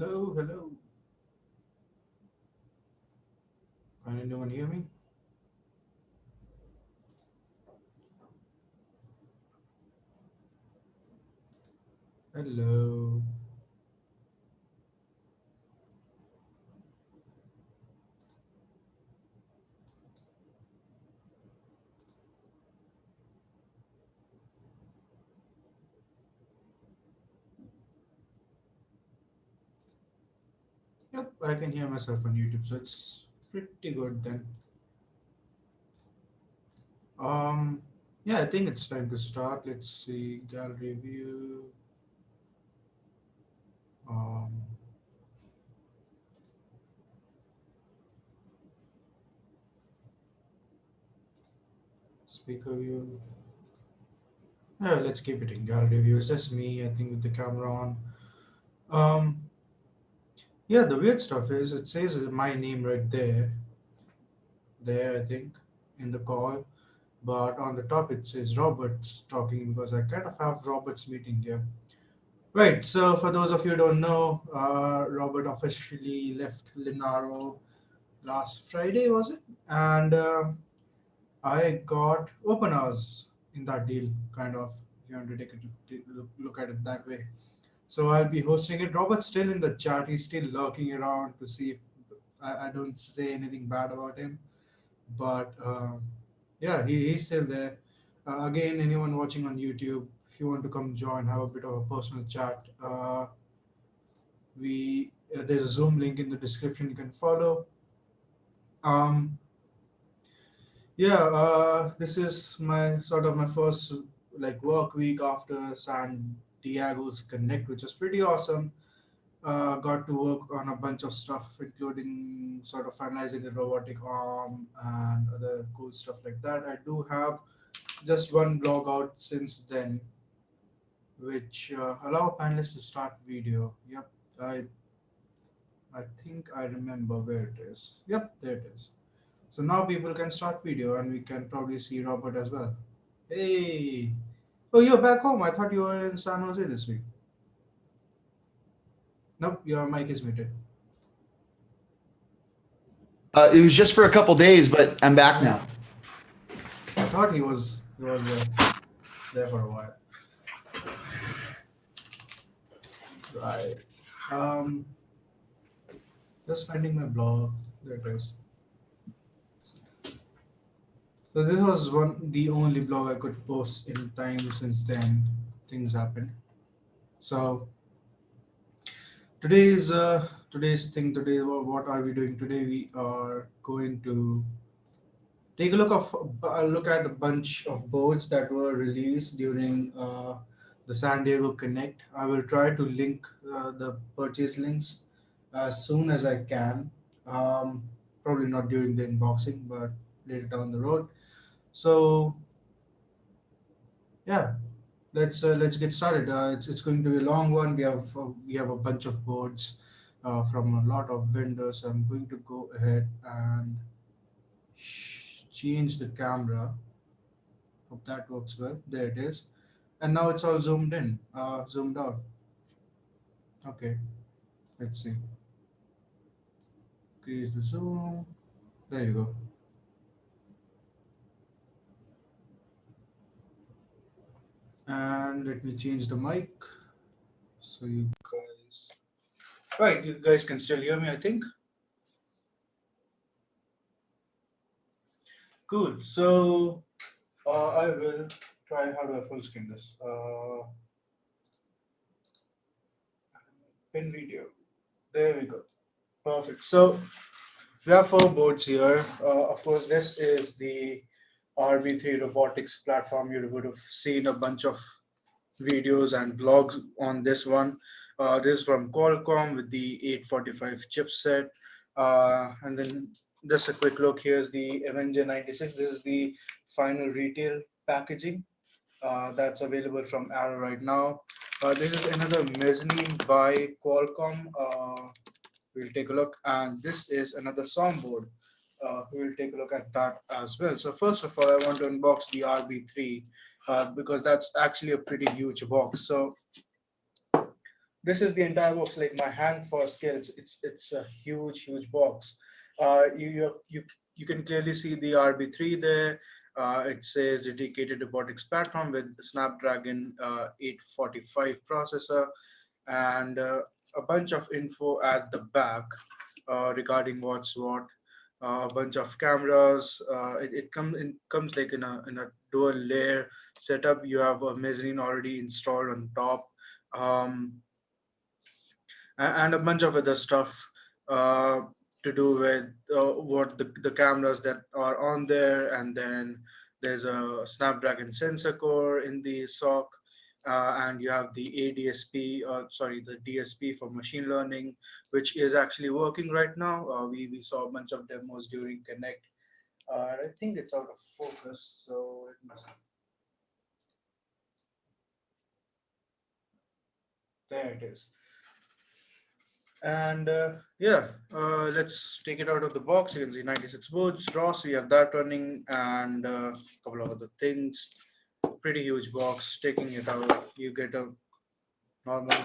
Hello, hello. Can anyone hear me? Hello. Yep, I can hear myself on YouTube, so it's pretty good then. Um, yeah, I think it's time to start. Let's see, gallery view. Um, Speaker view. Yeah, let's keep it in gallery view. It's just me, I think, with the camera on. Um, yeah, the weird stuff is it says my name right there, I think, in the call. But on the top it says Robert's talking because I kind of have Robert's meeting here. Right. So for those of you who don't know, Robert officially left Linaro last Friday, was it? And I got OpenHours in that deal, kind of. If you want to look at it that way. So I'll be hosting it. Robert's still in the chat. He's still lurking around to see if I don't say anything bad about him. But yeah, he's still there. Again, anyone watching on YouTube, if you want to come join, have a bit of a personal chat. We There's a Zoom link in the description you can follow. Um, yeah, this is my sort of my first like work week after San Diego's Connect, which was pretty awesome. Got to work on a bunch of stuff, including sort of finalizing the robotic arm and other cool stuff like that. I do have just one blog out since then, which allow panelists to start video. Yep, I I think I remember where it is. Yep, there it is. So now people can start video and we can probably see Robert as well. Hey! Oh, you're back home. I thought you were in San Jose this week. Nope, your mic is muted. It was just for a couple days, but I'm back now. I thought he was there for a while. Right. Um, just finding my blog. There it is. So this was the only blog I could post in time. Since then, things happened. So today, what are we doing today? We are going to take a look at a bunch of boards that were released during the San Diego Connect. I will try to link the purchase links as soon as I can. Um, Probably not during the unboxing, but later down the road. So yeah, let's get started. It's going to be a long one. We have a bunch of boards from a lot of vendors. I'm going to go ahead and change the camera. Hope that works well. There it is. And now it's all zoomed out. Okay, let's see. Increase the zoom. There you go. And let me change the mic so you guys. Right, you guys can still hear me, I think. Cool. So I will try. How do I full screen this? Pin video. There we go. Perfect. So we have four boards here. Of course, this is the RB3 robotics platform. You would have seen a bunch of videos and blogs on this one. This is from Qualcomm with the 845 chipset. And then just a quick look. Here's the Avenger 96. This is the final retail packaging that's available from Arrow right now. This is another mezzanine by Qualcomm. We'll take a look. And this is another soundboard. We'll take a look at that as well. So first of all, I want to unbox the RB3 because that's actually a pretty huge box. So this is the entire box. Like my hand for scale, it's a huge box. You can clearly see the RB3 there. It says dedicated robotics platform with Snapdragon 845 processor, and a bunch of info at the back regarding what's what. A bunch of cameras. It comes like in a dual layer setup. You have a mezzanine already installed on top. Um, and a bunch of other stuff uh, to do with what the cameras that are on there. And then there's a Snapdragon sensor core in the SoC. And you have the the DSP for machine learning, which is actually working right now. We saw a bunch of demos during Connect. I think it's out of focus, so it must. There it is. And yeah, let's take it out of the box. You can see 96 boards, ROS, we have that running, and a couple of other things. Pretty huge box. Taking it out, you get a normal,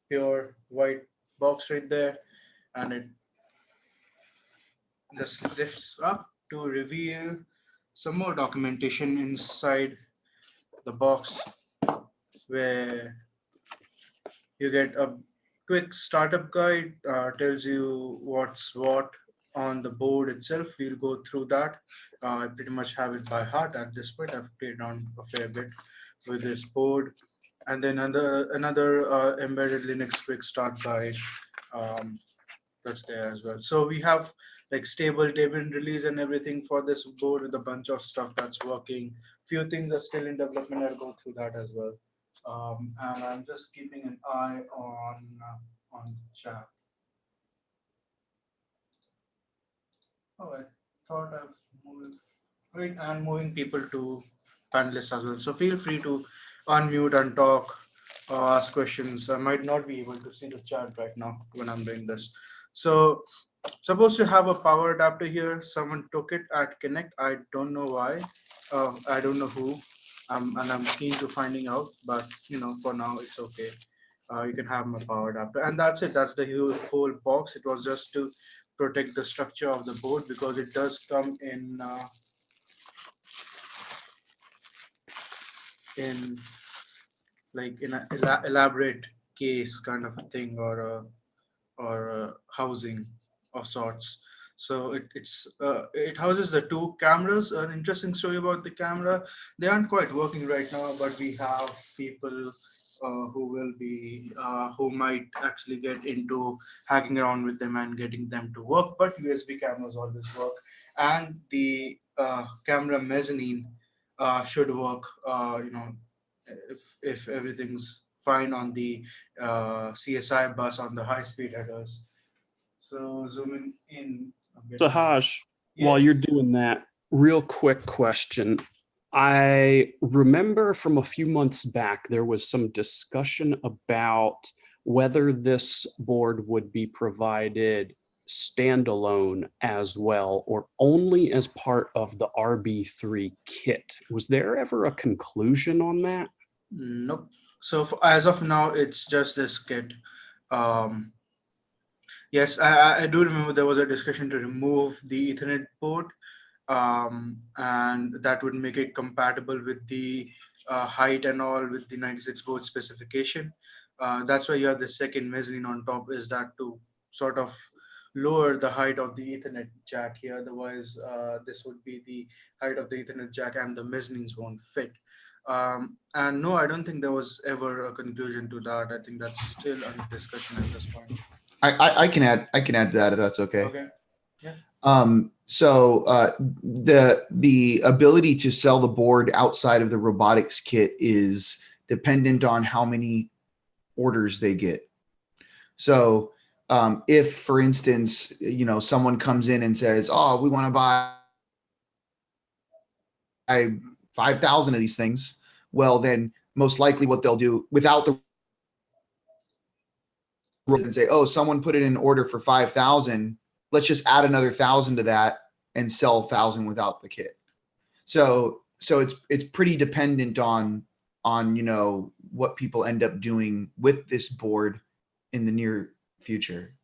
pure white box right there, and it just lifts up to reveal some more documentation inside the box, where you get a quick startup guide, tells you what's what on the board itself. We'll go through that. I pretty much have it by heart at this point. I've played on a fair bit with this board. And then another embedded Linux quick start guide, um, that's there as well. So we have like stable table release and everything for this board with a bunch of stuff that's working. Few things are still in development. I'll go through that as well. And I'm just keeping an eye on chat. Oh, I thought I've moved. Wait, and moving people to panelists as well. So feel free to unmute and talk or ask questions. I might not be able to see the chat right now when I'm doing this. So supposed to have a power adapter here. Someone took it at Connect. I don't know why. I don't know who. And I'm keen to finding out. But for now it's okay. You can have my power adapter, and that's it. That's the whole box. It was just to protect the structure of the board, because it does come in like in an elaborate case kind of a thing, or a housing of sorts. So it houses the two cameras. An interesting story about the camera: they aren't quite working right now, but we have people who might actually get into hacking around with them and getting them to work. But USB cameras always work, and the camera mezzanine should work. If everything's fine on the CSI bus on the high speed headers. So zooming in a bit. Sahaj, while you're Yes. doing that, real quick question. I remember from a few months back, there was some discussion about whether this board would be provided standalone as well, or only as part of the RB3 kit. Was there ever a conclusion on that? Nope. So as of now, it's just this kit. Um, yes, I do remember there was a discussion to remove the Ethernet port, and that would make it compatible with the height and all with the 96 board specification. That's why you have the second mezzanine on top, is that to sort of lower the height of the Ethernet jack here. Otherwise, this would be the height of the Ethernet jack and the mezzanines won't fit. And no, I don't think there was ever a conclusion to that. I think that's still under discussion at this point. I can add to that if that's okay. Okay. Yeah. So the ability to sell the board outside of the robotics kit is dependent on how many orders they get. So if, for instance, someone comes in and says, "Oh, we want to buy 5,000 of these things," well, then most likely what they'll do without the and say, "Oh, someone put it in order for 5,000. Let's just add another 1,000 to that and sell 1,000 without the kit." So it's pretty dependent on on, you know, what people end up doing with this board in the near future.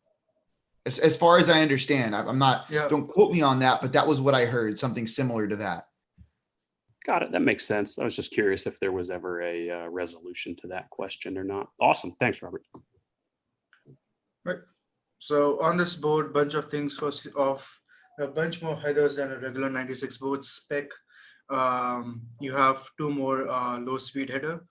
As far as I understand, I'm not, don't quote me on that, but that was what I heard, something similar to that. Got it. That makes sense. I was just curious if there was ever a resolution to that question or not. Awesome. Thanks, Robert. Right. So on this board, bunch of things. First off, a bunch more headers than a regular 96 board spec. You have two more low-speed header.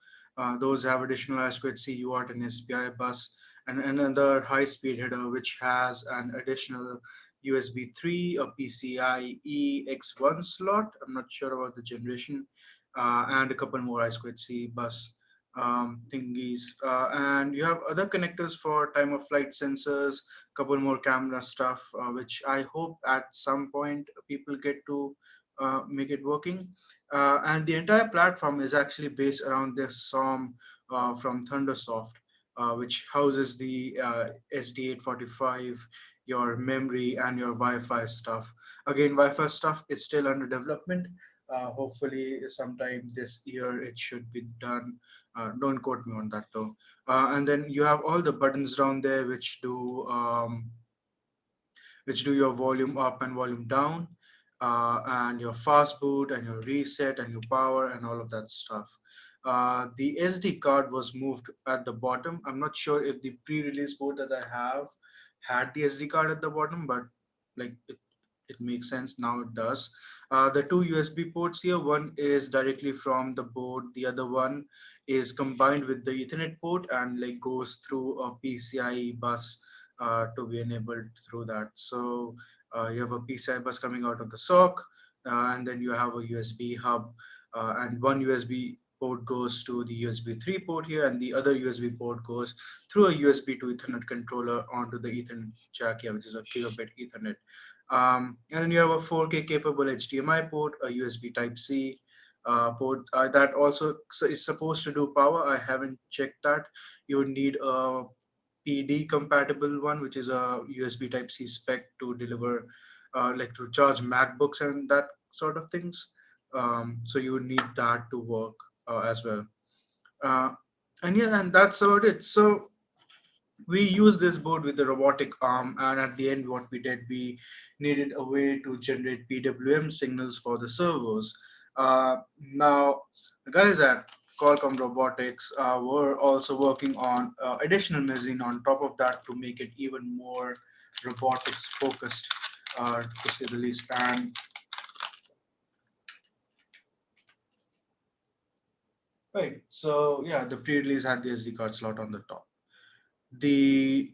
Those have additional I2C UART and SPI bus, and another high-speed header which has an additional USB 3, a PCIe X1 slot. I'm not sure about the generation, and a couple more I2C bus thingies. And you have other connectors for time of flight sensors, couple more camera stuff, which I hope at some point people get to make it working. And the entire platform is actually based around this SOM from Thundersoft, which houses the SD845, your memory, and your Wi-Fi stuff. Again, Wi-Fi stuff is still under development. Hopefully, sometime this year it should be done. Don't quote me on that though. And then you have all the buttons down there which do your volume up and volume down, and your fast boot and your reset and your power and all of that stuff. The SD card was moved at the bottom. I'm not sure if the pre-release board that I have had the SD card at the bottom, but like it makes sense now. It does. The two USB ports here, one is directly from the board, the other one is combined with the Ethernet port and like goes through a PCIe bus to be enabled through that. So you have a PCI bus coming out of the sock, and then you have a USB hub, and one USB port goes to the USB 3 port here, and the other USB port goes through a USB to Ethernet controller onto the Ethernet jack here, which is a gigabit Ethernet. And then you have a 4K capable HDMI port, a USB Type-C port that also is supposed to do power. I haven't checked that. You would need a PD compatible one, which is a USB Type-C spec to deliver, like to charge MacBooks and that sort of things. So you would need that to work as well. And yeah, and that's about it. So we use this board with the robotic arm, and at the end what we did, we needed a way to generate PWM signals for the servos. Now the guys at Qualcomm Robotics were also working on additional mezzanine on top of that to make it even more robotics focused, to say the least. And right, so yeah, the pre-release had the SD card slot on the top. The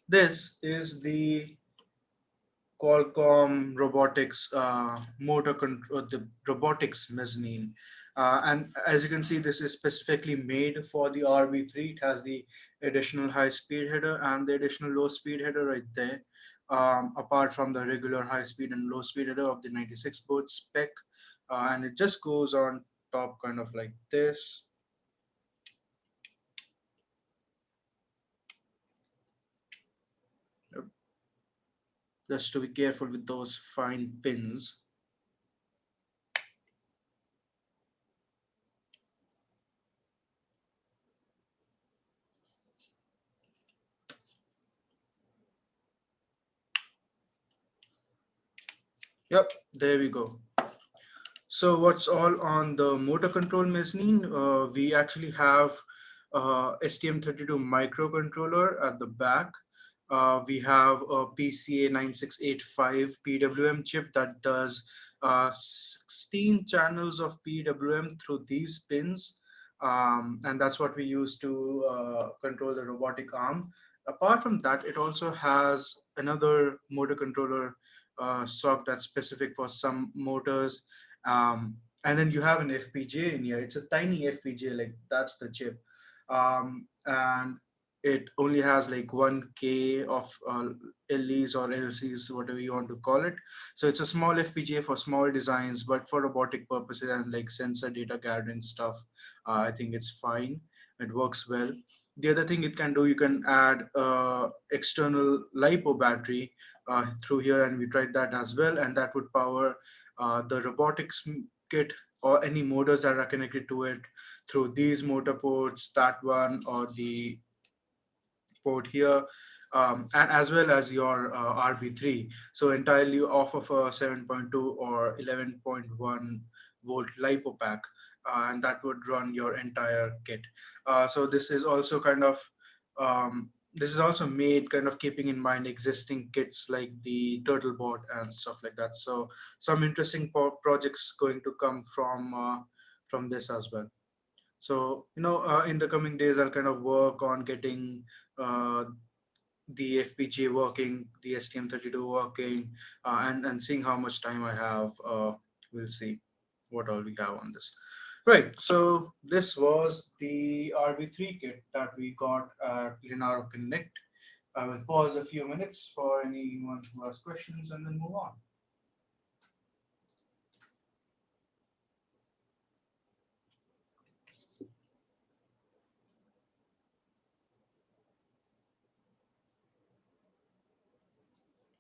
This is the Qualcomm robotics motor control, the robotics mezzanine. And as you can see, this is specifically made for the RB3. It has the additional high-speed header and the additional low-speed header right there, apart from the regular high-speed and low-speed header of the 96 board spec. And it just goes on top kind of like this. Just to be careful with those fine pins. Yep, there we go. So what's all on the motor control mezzanine? We actually have STM32 microcontroller at the back. We have a PCA 9685 PWM chip that does 16 channels of PWM through these pins. And that's what we use to control the robotic arm. Apart from that, it also has another motor controller sock that's specific for some motors. And then you have an FPGA in here. It's a tiny FPGA, like that's the chip. And it only has like 1K of LEs or LCs, whatever you want to call it. So it's a small FPGA for small designs, but for robotic purposes and like sensor data gathering stuff, I think it's fine. It works well. The other thing it can do, you can add external LiPo battery through here, and we tried that as well, and that would power the robotics kit or any motors that are connected to it through these motor ports, that one, or the port here, and as well as your RB3. So entirely off of a 7.2 or 11.1 volt LiPo pack, and that would run your entire kit. So this is also kind of this is also made kind of keeping in mind existing kits like the Turtlebot and stuff like that. So some interesting projects going to come from this as well. So, in the coming days, I'll kind of work on getting uh, the FPGA working, the STM32 working, and seeing how much time I have. We'll see what all we have on this. Right. So this was the RB3 kit that we got at Linaro Connect. I will pause a few minutes for anyone who has questions and then move on.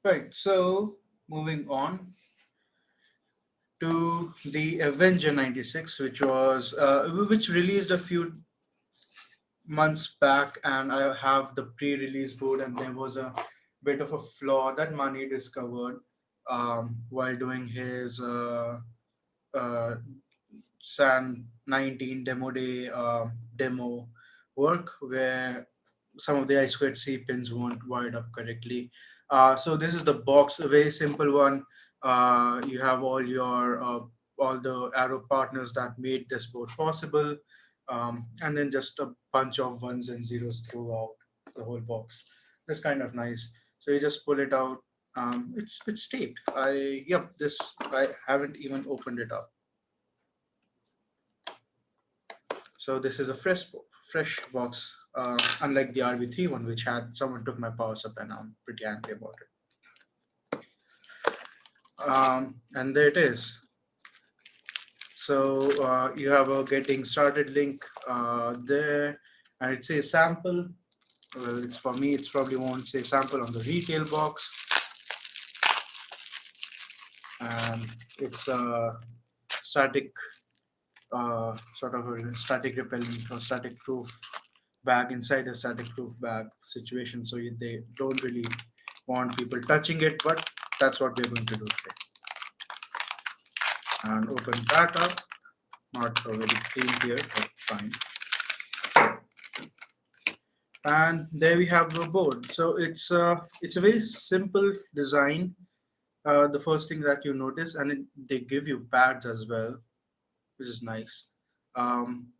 Right. So moving on to the Avenger 96, which released a few months back, and I have the pre-release board, and there was a bit of a flaw that Mani discovered while doing his uh, SAN19 demo day demo work, where some of the I2C pins weren't wired up correctly. So this is the box, a very simple one. You have all the arrow partners that made this board possible, and then just a bunch of ones and zeros throughout the whole box. That's kind of nice. So you just pull it out. It's taped. I haven't even opened it up. So this is a fresh box, unlike the RB3 one, which had someone took my power supply, and I'm pretty angry about it. And there it is. So you have a getting started link there, and it says sample. Well, it's for me. It's probably won't say sample on the retail box, and it's a static sort of a static repellent or static proof bag inside a static proof bag situation. So they don't really want people touching it, but that's what we're going to do today. And open that up. Not so very clean here, but fine. And there we have the board. So it's a very simple design. The first thing that you notice, and they give you pads as well, which is nice.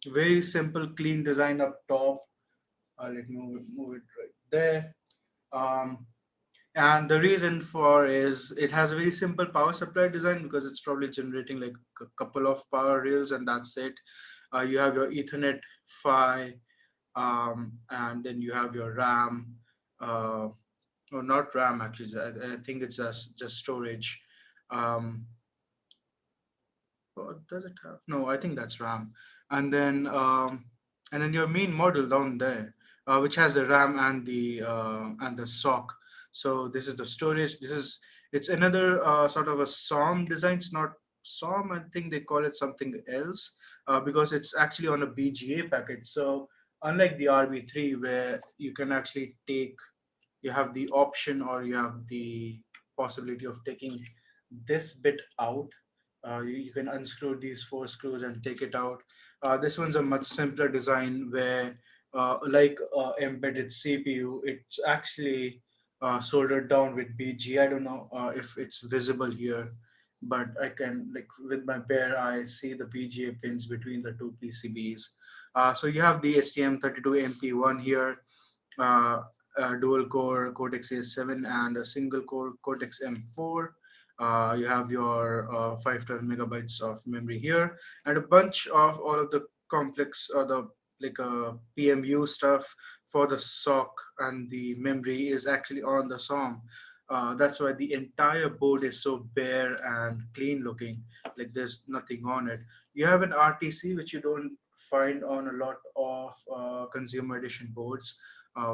Very simple, clean design up top. Let me move it right there. Um, and the reason for is it has a very simple power supply design, because it's probably generating like a couple of power rails and that's it. You have your Ethernet PHY, and then you have your RAM, or not RAM actually. I think it's just storage. Um, what does it have? No, I think that's RAM. And then your main module down there, which has the RAM and the sock. So this is the storage. It's another sort of a SOM design. It's not SOM. I think they call it something else, because it's actually on a BGA packet. So unlike the RB3, where you can actually you have the option, or you have the possibility of taking this bit out. You can unscrew these four screws and take it out. This one's a much simpler design, where like embedded CPU, it's actually soldered down with BG. I don't know if it's visible here, but I can, like, with my bare eye, see the BGA pins between the two PCBs. So you have the STM32MP1 here, uh, dual core Cortex A7 and a single core Cortex M4. You have your 512 megabytes of memory here, and a bunch of all of the complex, or the like PMU stuff for the SOC, and the memory is actually on the SOM. That's why the entire board is so bare and clean looking, like there's nothing on it. You have an RTC, which you don't find on a lot of consumer edition boards,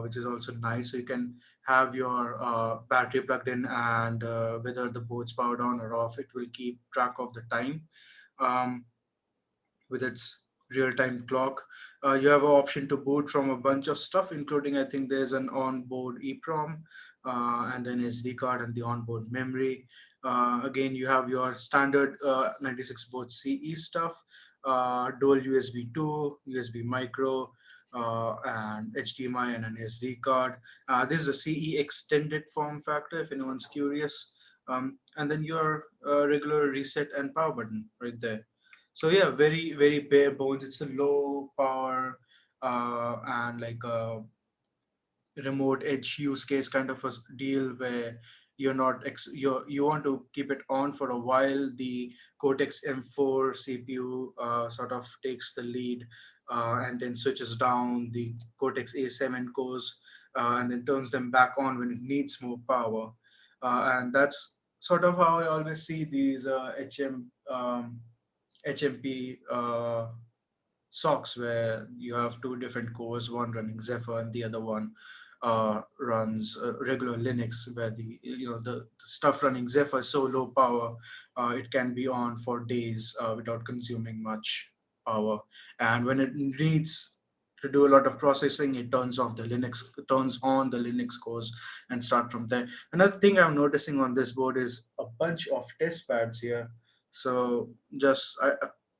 which is also nice. So you can have your battery plugged in, and whether the board's powered on or off, it will keep track of the time. Um, with its real-time clock. You have an option to boot from a bunch of stuff, including, I think there's an onboard EEPROM, and then SD card and the onboard memory. Again, you have your standard 96 board CE stuff, dual USB 2, USB micro, and HDMI and an SD card. This is a CE extended form factor if anyone's curious. And then your regular reset and power button right there. So yeah, very very bare bones. It's a low power and like a remote edge use case kind of a deal where you're not you want to keep it on for a while. The Cortex M4 CPU sort of takes the lead and then switches down the Cortex A7 cores and then turns them back on when it needs more power. And that's sort of how I always see these HMP socks, where you have two different cores, one running Zephyr and the other one runs regular Linux, where the stuff running Zephyr is so low power, it can be on for days without consuming much power. And when it needs to do a lot of processing, it turns on the Linux cores and start from there. Another thing I'm noticing on this board is a bunch of test pads here. So just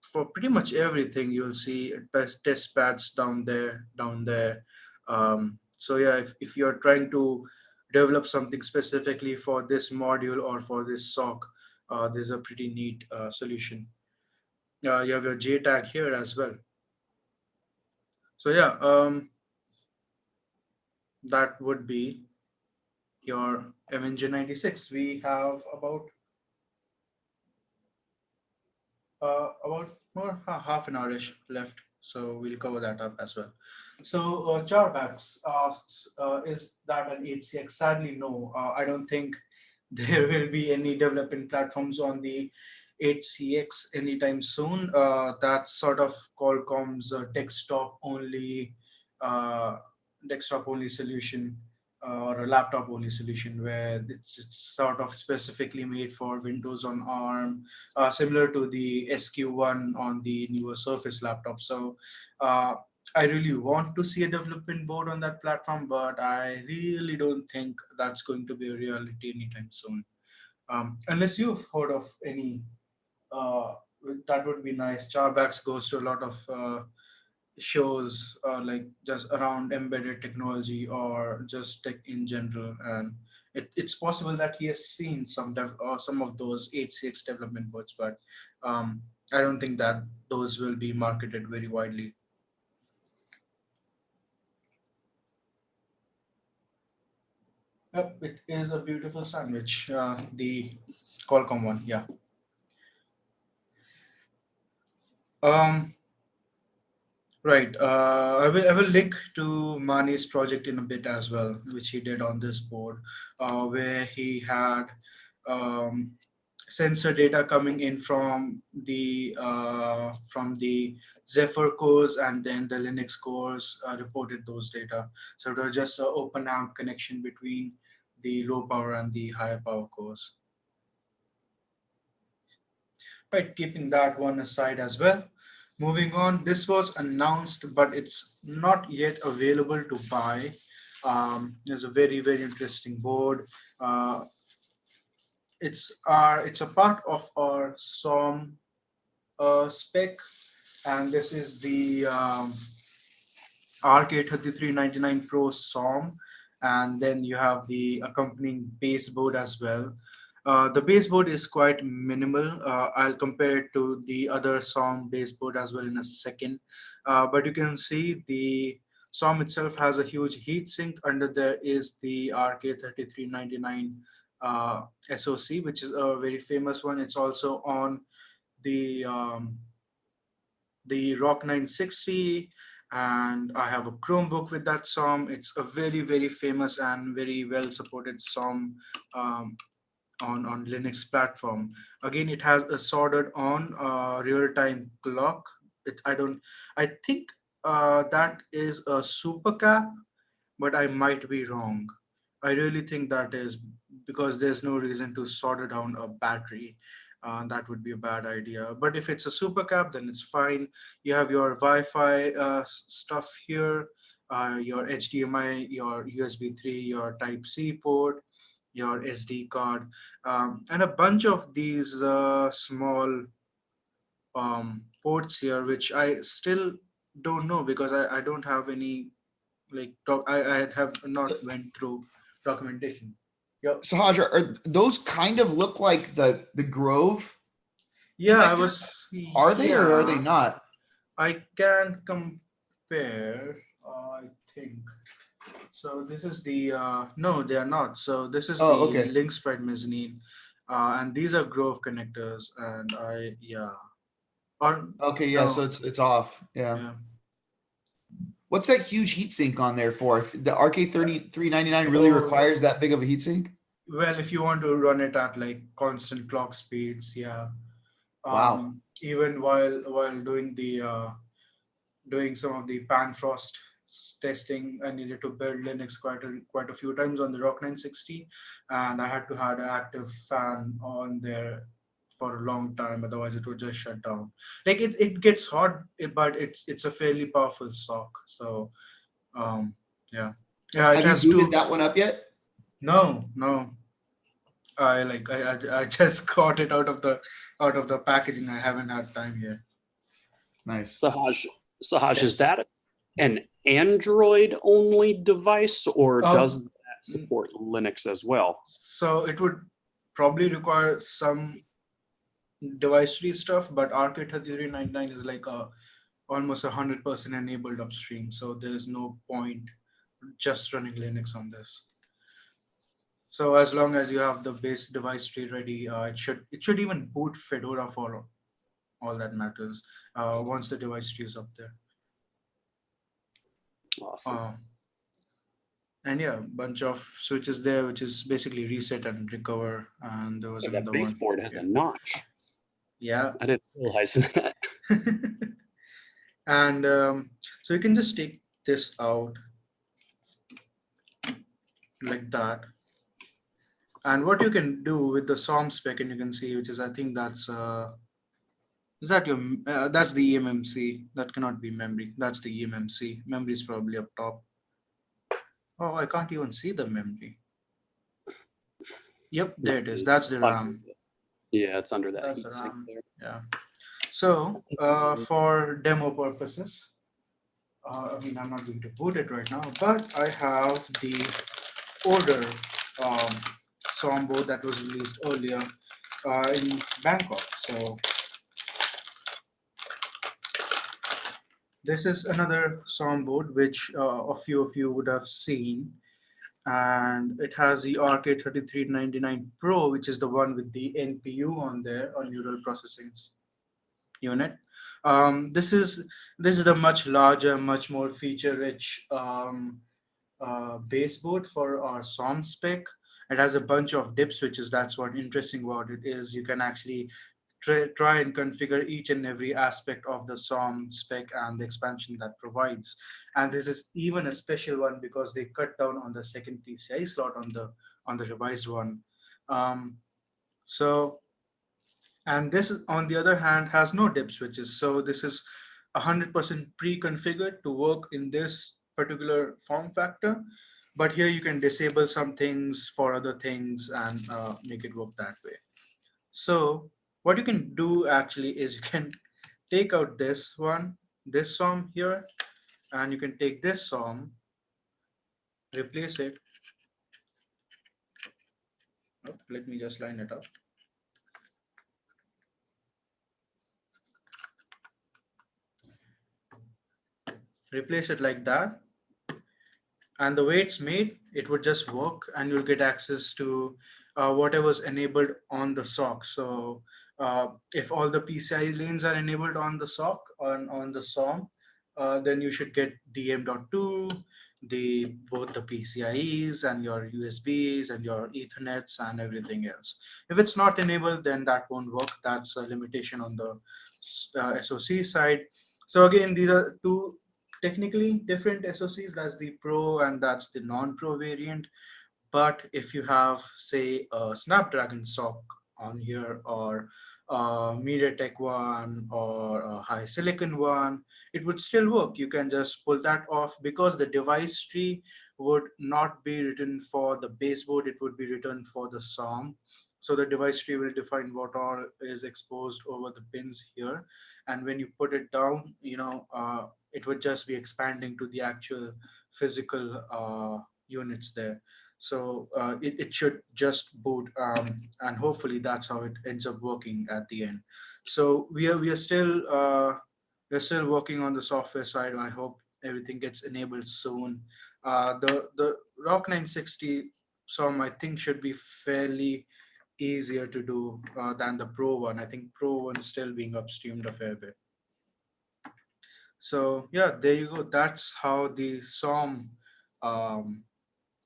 for pretty much everything, you'll see test pads down there. So yeah, if you're trying to develop something specifically for this module or for this SOC, this is a pretty neat solution. You have your JTAG here as well. So yeah, that would be your MNG96. We have about more half an hour-ish left, so we'll cover that up as well. So Charbax asks, is that an HCX? Sadly, no. I don't think there will be any development platforms on the HCX anytime soon. That's sort of Qualcomm's uh, desktop only solution, or a laptop only solution, where it's sort of specifically made for Windows on ARM, similar to the SQ1 on the newer Surface laptop. So I really want to see a development board on that platform, but I really don't think that's going to be a reality anytime soon. Unless you've heard of any, uh, that would be nice. Charbax goes to a lot of shows like just around embedded technology or just tech in general, and it's possible that he has seen some of those HCX development boards, but I don't think that those will be marketed very widely. Yep, it is a beautiful sandwich. The Qualcomm one, yeah. Um, right. I will link to Mani's project in a bit as well, which he did on this board, where he had um, sensor data coming in from the Zephyr cores, and then the Linux cores reported those data. So it was just an open AMP connection between the low power and the higher power cores. Right, keeping that one aside as well. Moving on, this was announced, but it's not yet available to buy. There's a very, very interesting board. Uh, it's a part of our SOM spec, and this is the RK3399 Pro SOM, and then you have the accompanying baseboard as well. The baseboard is quite minimal. I'll compare it to the other SOM baseboard as well in a second. But you can see the SOM itself has a huge heat sink. Under there is the RK3399 SoC, which is a very famous one. It's also on the Rock 960, and I have a Chromebook with that SOM. It's a very, very famous and very well supported SOM um, on Linux platform. Again, it has a soldered on real-time clock. I think that is a super cap, but I might be wrong. I really think that is, because there's no reason to solder down a battery. That would be a bad idea. But if it's a super cap, then it's fine. You have your Wi-Fi stuff here, your HDMI, your USB 3, your Type C port, your SD card, and a bunch of these small ports here, which I still don't know because I don't have any I have not went through documentation. Yep. So Hajar, are those kind of look like the Grove Yeah, I connectors? was. Are they or are they Yeah, not? I can compare. I think so. This is the no, they are not. So this is Oh, the okay. link spread mezzanine, and these are Grove connectors. And I yeah, or Okay, yeah, so no, it's off. Yeah. yeah. What's that huge heat sink on there for? If the RK3399 really Oh, requires that big of a heat sink? well, if you want to run it at like constant clock speeds, yeah. Wow. Even while doing some of the panfrost testing, I needed to build Linux quite a few times on the Rock 960, and I had to have an active fan on there for a long time, otherwise it would just shut down. Like it gets hot, but it's a fairly powerful sock. So um, yeah, yeah, it Have you has booted two. that one up yet? No, I just got it out of the packaging. I haven't had time yet. Nice. Sahaj, is Yes. that an Android only device, or Um, does that support Linux as well? so it would probably require some device tree stuff, but RK3399 is like almost 100% enabled upstream. So there is no point just running Linux on this. So as long as you have the base device tree ready, it should even boot Fedora for all that matters. Once the device tree is up there. Awesome. Uh, and yeah, bunch of switches there, which is basically reset and recover. And there was Yeah, that another one. baseboard has Yeah. a notch. Yeah. I didn't realize that. And so you can just take this out like that. And what you can do with the SOM spec, and you can see, which is I think that's is that your that's the eMMC. That cannot be memory. That's the eMMC. Memory is probably up top. Oh, I can't even see the memory. Yep, there it is. That's the RAM. Yeah, it's under that That's the heat sink RAM. there. Yeah. So for demo purposes, I mean, I'm not going to boot it right now, but I have the older um, Sombo that was released earlier in Bangkok. So this is another SOM board which a few of you would have seen, and it has the RK3399 Pro, which is the one with the NPU on there, or neural processing unit. This is the much larger, much more feature-rich baseboard for our SOM spec. It has a bunch of dip switches. That's what interesting about it is you can actually try and configure each and every aspect of the SOM spec and the expansion that provides. And this is even a special one because they cut down on the second PCI slot on the revised one. Um, so and this on the other hand has no dip switches, so this is 100% pre-configured to work in this particular form factor, but here you can disable some things for other things and make it work that way. So what you can do actually is you can take out this SOM here, and you can take this SOM, replace it. Oh, let me just line it up. Replace it like that, and the way it's made, it would just work, and you'll get access to whatever's enabled on the sock. So if all the PCI lanes are enabled on the sock on the SOM, then you should get DM.2, the both the PCIes and your USBs and your Ethernets and everything else. If it's not enabled, then that won't work. That's a limitation on the SoC side. So again, these are two technically different SoCs. That's the Pro and that's the non-Pro variant. But if you have, say, a Snapdragon SoC on here, or MediaTek one, or a high silicon one, it would still work. You can just pull that off, because the device tree would not be written for the baseboard, it would be written for the SOM. So the device tree will define what all is exposed over the pins here. And when you put it down, it would just be expanding to the actual physical units there. So it should just boot, and hopefully that's how it ends up working at the end. So we're still working on the software side. I hope everything gets enabled soon. The Rock 960 SOM, I think, should be fairly easier to do than the Pro one. I think Pro one is still being upstreamed a fair bit. So yeah, there you go. That's how the SOM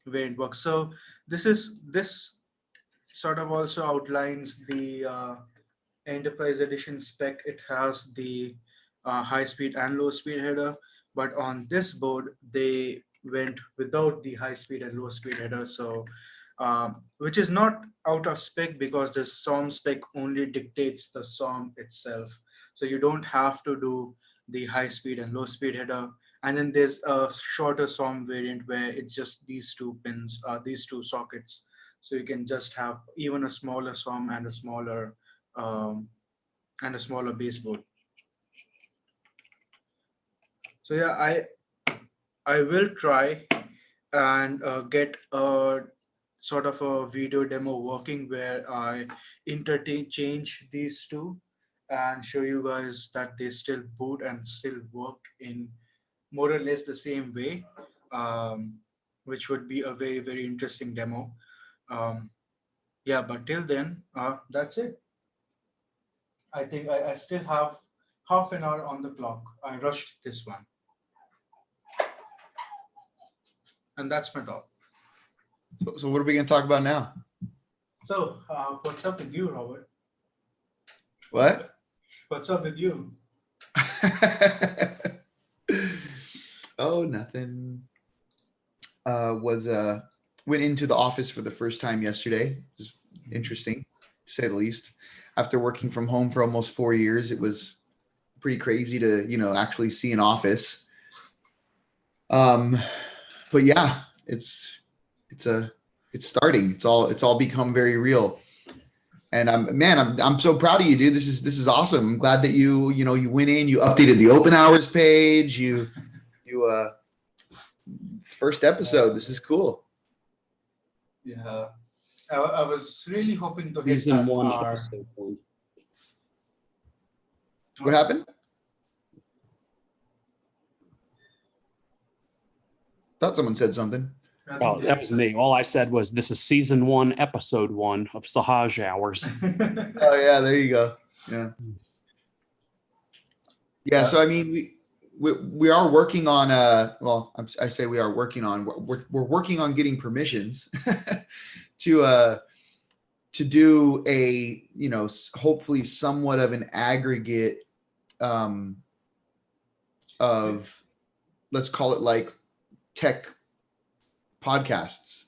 variant works. So this sort of also outlines the enterprise edition spec. It has the high speed and low speed header, but on this board they went without the high speed and low speed header. So which is not out of spec, because the SOM spec only dictates the SOM itself. So you don't have to do the high speed and low speed header. And then there's a shorter SOM variant where it's just these two pins, these two sockets. So you can just have even a smaller SOM um, and a smaller baseboard. So yeah, I will try and get a sort of a video demo working where I interchange these two and show you guys that they still boot and still work in more or less the same way, which would be a very, very interesting demo. Yeah, but till then, that's it. I think I still have half an hour on the clock. I rushed this one, and that's my talk. So what are we going to talk about now? So, what's up with you, Robert? What? What's up with you? Oh, nothing. Went into the office for the first time yesterday. It was interesting, to say the least. After working from home for almost 4 years, it was pretty crazy to, actually see an office. But yeah, it's starting. It's all become very real. And I'm so proud of you, dude. This is awesome. I'm glad that you went in, you updated the OpenHours page, first episode. This is cool. Yeah, I was really hoping to hit Season that one, R. episode one. What happened? Thought someone said something. I Oh, think that was me. All I said was this is season one, episode one of Sahaj Hours. Oh yeah, there you go. Yeah. So I mean, we are working on I say we are working on we're working on getting permissions to do a hopefully somewhat of an aggregate of, let's call it, like, tech podcasts.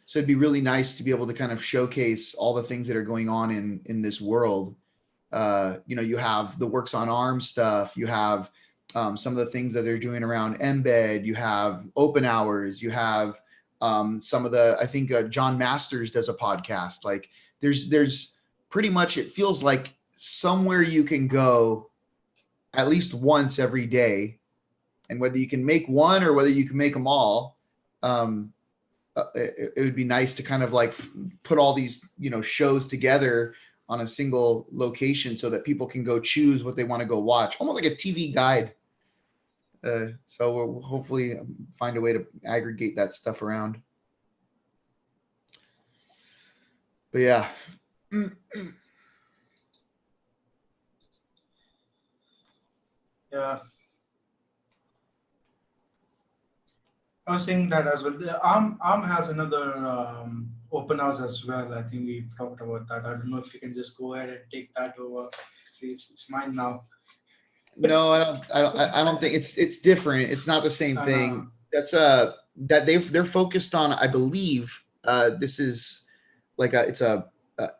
So it'd be really nice to be able to kind of showcase all the things that are going on in this world. You have the Works on ARM stuff. You have some of the things that they're doing around embed. You have OpenHours. You have some of the, I think John Masters does a podcast. Like there's pretty much, it feels like somewhere you can go at least once every day. And whether you can make one or whether you can make them all, it would be nice to kind of like put all these, shows together on a single location so that people can go choose what they want to go watch, almost like a TV guide. So we'll hopefully find a way to aggregate that stuff around. But yeah. Yeah. I was saying that as well. The ARM has another OpenHours as well. I think we've talked about that. I don't know if you can just go ahead and take that over. See, it's mine now. No, I don't think it's different. It's not the same thing. That's that they're focused on, I believe, this is like it's a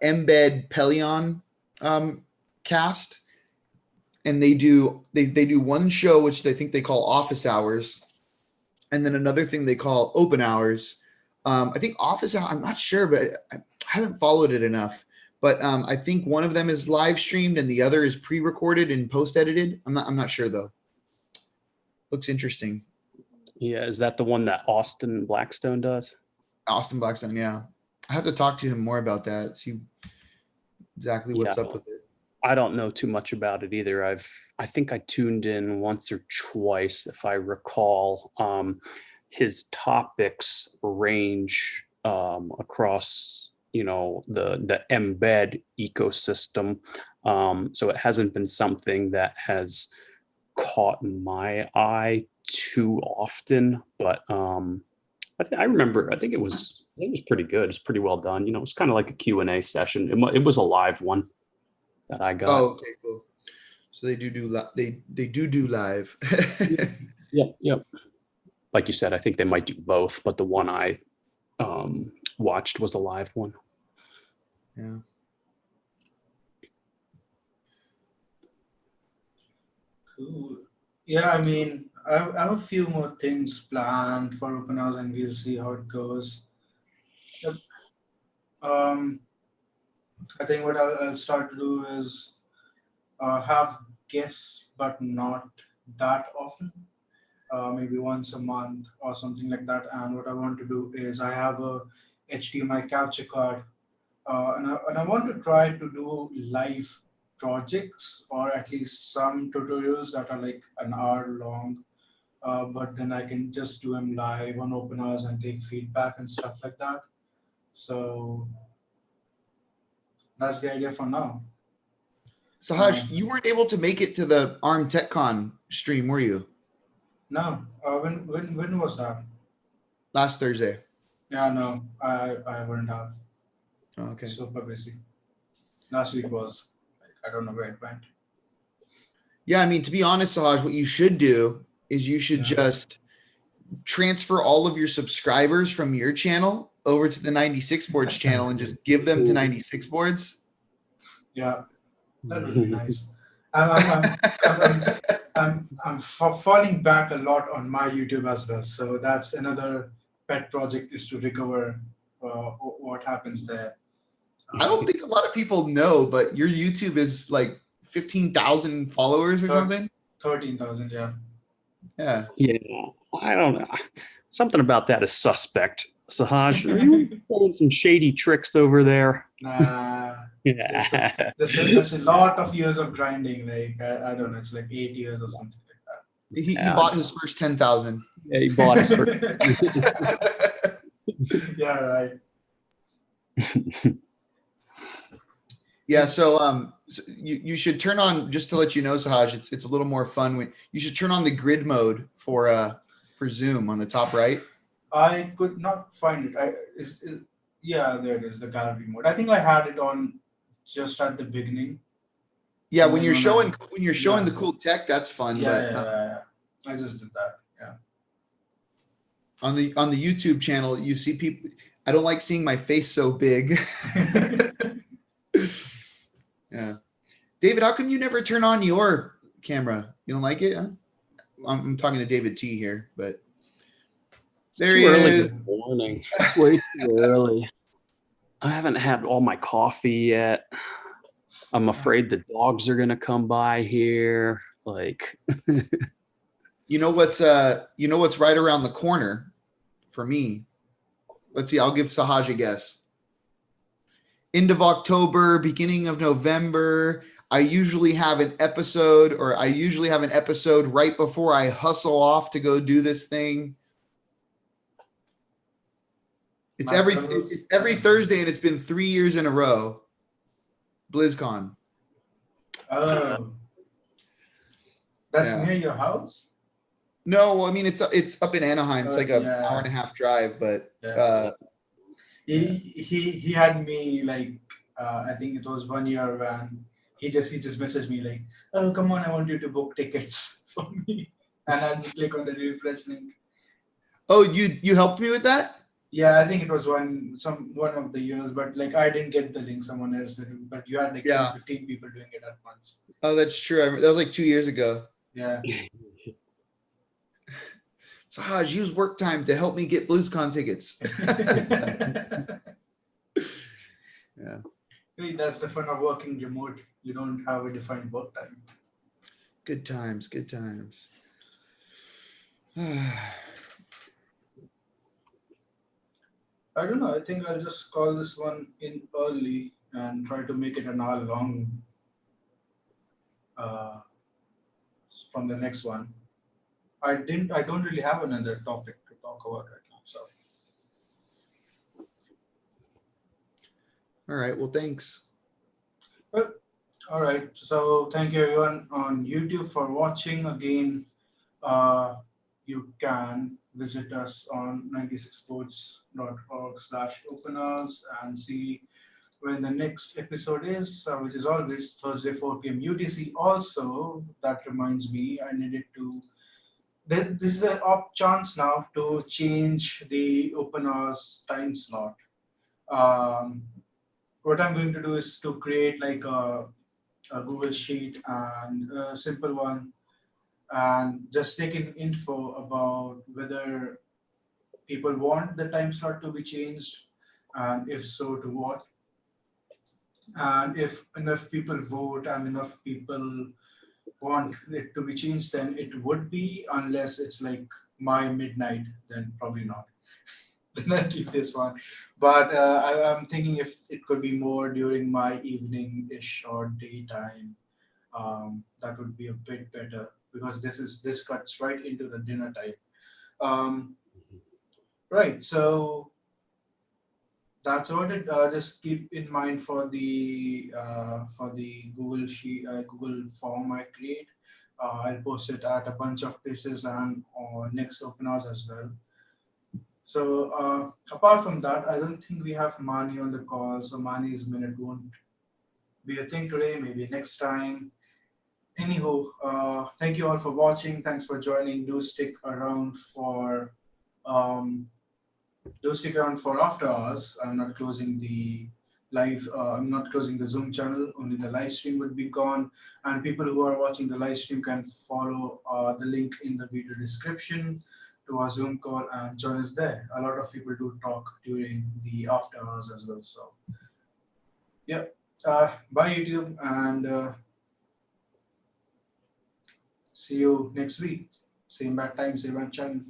Embed Pelion cast, and they do one show which they think they call office hours, and then another thing they call open hours. I think office hour, I'm not sure, but I haven't followed it enough. But I think one of them is live streamed and the other is pre-recorded and post-edited. I'm not sure though. Looks interesting. Yeah, is that the one that Austin Blackstone does? Austin Blackstone, yeah. I have to talk to him more about that, see exactly what's up with it. I don't know too much about it either. I think I tuned in once or twice, if I recall. His topics range across, the embed ecosystem. So it hasn't been something that has caught my eye too often, but I remember, I think it was pretty good. It's pretty well done. It was kind of like a Q&A session. It was a live one that I got. Oh, okay, cool. So they do live. Yep. Like you said, I think they might do both, but the one I watched was a live one. Yeah. Cool. Yeah, I mean, I have a few more things planned for OpenHours, and we'll see how it goes. Yep. I think what I'll start to do is have guests, but not that often. Maybe once a month or something like that. And what I want to do is I have a HDMI capture card, and I want to try to do live projects, or at least some tutorials that are like an hour long. But then I can just do them live on OpenHours and take feedback and stuff like that. So that's the idea for now. Sahaj, you weren't able to make it to the ARM TechCon stream, were you? No. When was that? Last Thursday. Yeah, no, I wouldn't have. Oh, okay. Super busy. Last week was I don't know where it went. Yeah, I mean, to be honest, Sahaj, what you should do is you should just transfer all of your subscribers from your channel over to the 96Boards channel and just give them to 96Boards. Yeah, that would be nice. I'm falling back a lot on my YouTube as well. So that's another pet project, is to recover what happens there. I don't think a lot of people know, but your YouTube is like 15,000 followers or something. 13,000, yeah. Yeah. Yeah, I don't know. Something about that is suspect. Sahaj, are you pulling some shady tricks over there? Nah. Yeah. There's a lot of years of grinding. Like I don't know, it's like 8 years or something like that. He bought his first 10,000. Yeah, he bought his first. Yeah, right. Yeah, so you should turn on, just to let you know, Sahaj, it's a little more fun when you should turn on the grid mode for Zoom on the top right. I could not find it. Yeah, there it is, the gallery mode. I think I had it on just at the beginning. Yeah, when you're showing the cool tech, that's fun. Yeah. I just did that. Yeah. On the YouTube channel, you see people. I don't like seeing my face so big. Yeah, David, how come you never turn on your camera? You don't like it? Huh? I'm talking to David T here, but there he is. Good morning. It's way too early. I haven't had all my coffee yet. I'm afraid the dogs are gonna come by here. Like, you know what's right around the corner for me? Let's see. I'll give Sahaj a guess. End of October, beginning of November. I usually have an episode right before I hustle off to go do this thing. It's every Thursday, and it's been 3 years in a row. BlizzCon. Oh, that's near your house? No, I mean it's up in Anaheim. It's like an hour and a half drive, but he had me like I think it was 1 year when he just messaged me like, oh come on, I want you to book tickets for me, and I click on the refresh link. Oh, you helped me with that? Yeah, I think it was one of the years, but like I didn't get the link. Someone else did, but you had like 10, Yeah. 15 people doing it at once. Oh, that's true. That was like 2 years ago. Yeah. Sahaj, use work time to help me get BluesCon tickets. Yeah. Hey, that's the fun of working remote. You don't have a defined work time. Good times. Good times. I don't know. I think I'll just call this one in early and try to make it an hour long uh, from the next one. I don't really have another topic to talk about right now. So, All right. Well, thanks. well, all right. So thank you everyone on YouTube for watching. Again, you can visit us on 96boards.org/openhours and see when the next episode is, which is always Thursday 4 p.m. UTC. Also, that reminds me, I needed to. This is an off chance now to change the open hours time slot. Um, what I'm going to do is to create like a Google sheet and a simple one, and just take in info about whether people want the time slot to be changed, and if so, to what. And if enough people vote and enough people want it to be changed, then it would be, unless it's like my midnight, then probably not. Then I'll keep this one. But I'm thinking if it could be more during my evening-ish or daytime, that would be a bit better, because this cuts right into the dinner time. Um, right. So that's about it. Just keep in mind for the Google sheet, Google form I create. I'll post it at a bunch of places and on next open hours as well. So apart from that, I don't think we have Mani on the call. So Mani's minute won't be a thing today. Maybe next time. Anywho, thank you all for watching. Thanks for joining. Um, do stick around for after hours. I'm not closing the live. I'm not closing the Zoom channel. Only the live stream would be gone. And people who are watching the live stream can follow the link in the video description to our Zoom call and join us there. A lot of people do talk during the after hours as well. So, yeah. Bye YouTube, and see you next week. Same bad time, same bad channel.